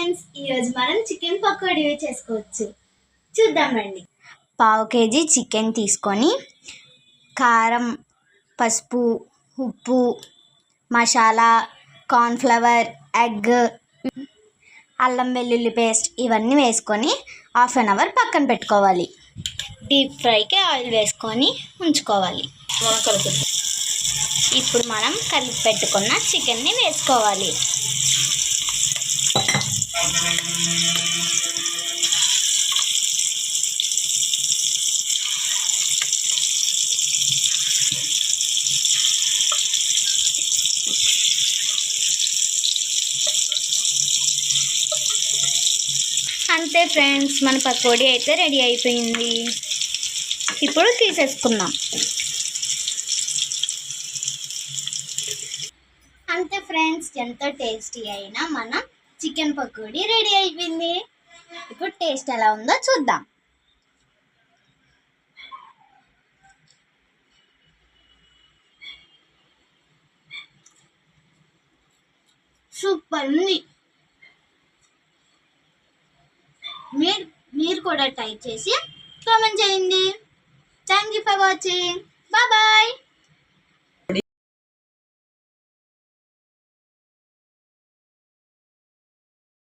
Friends, ఈరోజు మనం chicken pakodi చేసుకోవచ్చు. చూద్దాం రండి. పావు కేజీ చికెన్ తీసుకొని కారం, పసుపు, ఉప్పు, మసాలా, కార్న్ఫ్లవర్, ఎగ్, అల్లం వెల్లుల్లి పేస్ట్ ఇవన్నీ వేసుకొని హాఫ్ అన్ అవర్ పక్కన పెట్టుకోవాలి. డీప్ ఫ్రైకి ఆయిల్ వేసుకొని ఉంచుకోవాలి. ఇప్పుడు మనం కలిపి పెట్టుకున్న చికెన్ని వేసుకోవాలి. అంతే ఫ్రెండ్స్, మన పకోడీ అయితే రెడీ అయిపోయింది. ఇప్పుడు తీసేసుకుందాం. అంతే ఫ్రెండ్స్, ఎంతో టేస్టీ అయినా మన చికెన్ పకోడీ రెడీ అయిపోయింది. ఇప్పుడు టేస్ట్ ఎలా ఉందో చూద్దాం. సూపర్ ఉంది. మీరు కూడా ట్రై చేసి కామెంట్ చేయండి. Thank you for watching. Bye bye.